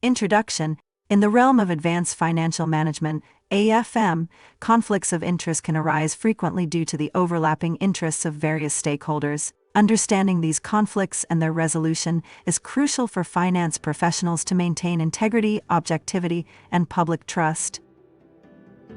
Introduction. In the realm of advanced financial management, AFM, conflicts of interest can arise frequently due to the overlapping interests of various stakeholders. Understanding these conflicts and their resolution is crucial for finance professionals to maintain integrity, objectivity, and public trust.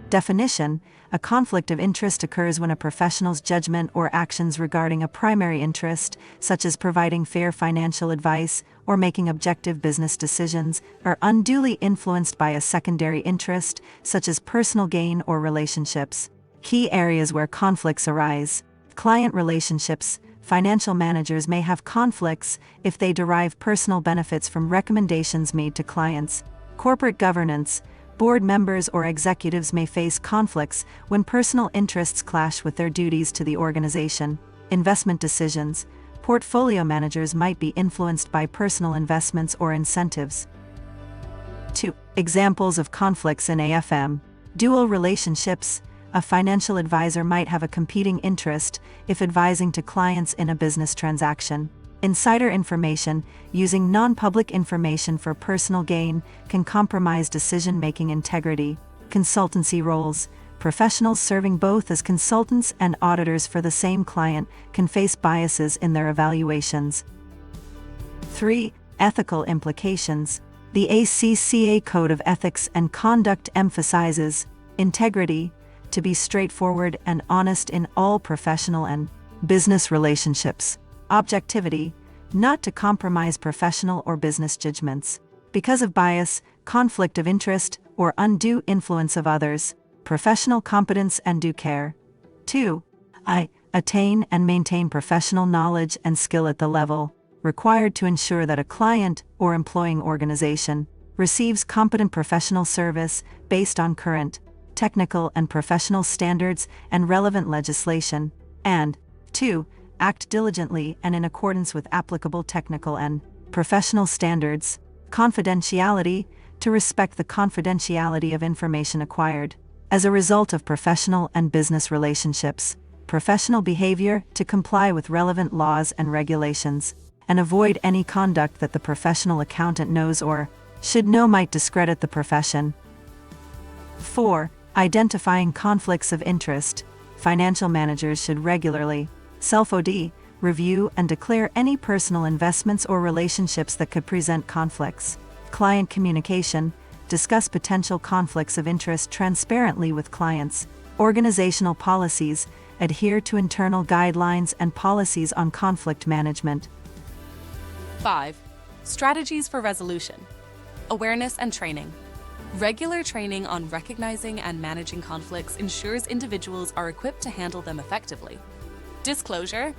Definition. A conflict of interest occurs when a professional's judgment or actions regarding a primary interest, such as providing fair financial advice or making objective business decisions, are unduly influenced by a secondary interest, such as personal gain or relationships. Key areas where conflicts arise. Client relationships. Financial managers may have conflicts if they derive personal benefits from recommendations made to clients. Corporate governance. Board members or executives may face conflicts when personal interests clash with their duties to the organization. Investment decisions. Portfolio managers might be influenced by personal investments or incentives. 2. Examples of conflicts in AFM. Dual relationships. A financial advisor might have a competing interest if advising to clients in a business transaction. Insider information, using non-public information for personal gain, can compromise decision-making integrity. Consultancy roles. Professionals serving both as consultants and auditors for the same client can face biases in their evaluations. 3. Ethical implications. The ACCA Code of Ethics and Conduct emphasizes integrity, to be straightforward and honest in all professional and business relationships. Objectivity, not to compromise professional or business judgments. Because of bias, conflict of interest, or undue influence of others. Professional competence and due care. 2. Attain and maintain professional knowledge and skill at the level required to ensure that a client or employing organization receives competent professional service based on current, technical and professional standards and relevant legislation. And 2. Act diligently and in accordance with applicable technical and professional standards. Confidentiality, to respect the confidentiality of information acquired. As a result of professional and business relationships. Professional behavior, to comply with relevant laws and regulations, and avoid any conduct that the professional accountant knows or should know might discredit the profession. 4. Identifying conflicts of interest. Financial managers should regularly self-audit, review and declare any personal investments or relationships that could present conflicts. Client communication. Discuss potential conflicts of interest transparently with clients. Organizational policies. Adhere to internal guidelines and policies on conflict management. 5. Strategies for resolution. Awareness and training. Regular training on recognizing and managing conflicts ensures individuals are equipped to handle them effectively. Disclosure.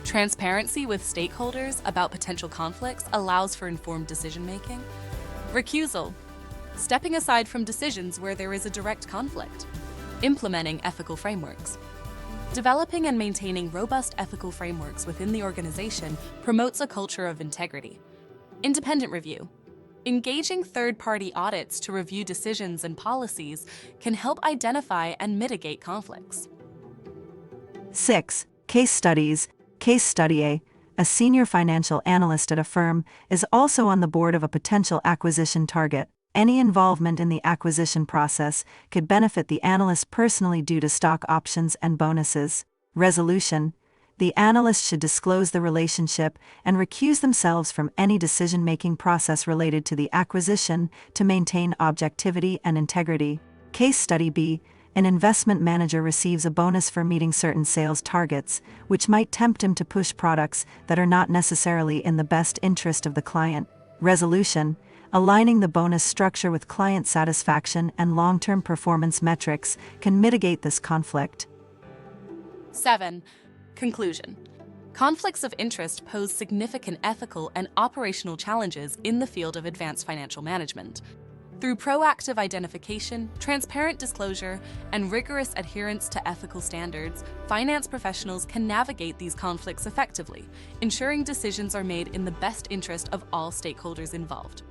Transparency with stakeholders about potential conflicts allows for informed decision-making. Recusal. Stepping aside from decisions where there is a direct conflict. Implementing ethical frameworks. Developing and maintaining robust ethical frameworks within the organization promotes a culture of integrity. Independent review. Engaging third-party audits to review decisions and policies can help identify and mitigate conflicts. 6. Case studies. Case study. A senior financial analyst at a firm is also on the board of a potential acquisition target. Any involvement in the acquisition process could benefit the analyst personally due to stock options and bonuses. Resolution. The analyst should disclose the relationship and recuse themselves from any decision-making process related to the acquisition to maintain objectivity and integrity. Case study B. An investment manager receives a bonus for meeting certain sales targets, which might tempt him to push products that are not necessarily in the best interest of the client. Resolution. Aligning the bonus structure with client satisfaction and long-term performance metrics can mitigate this conflict. 7. Conclusion. Conflicts of interest pose significant ethical and operational challenges in the field of advanced financial management. Through proactive identification, transparent disclosure, and rigorous adherence to ethical standards, finance professionals can navigate these conflicts effectively, ensuring decisions are made in the best interest of all stakeholders involved.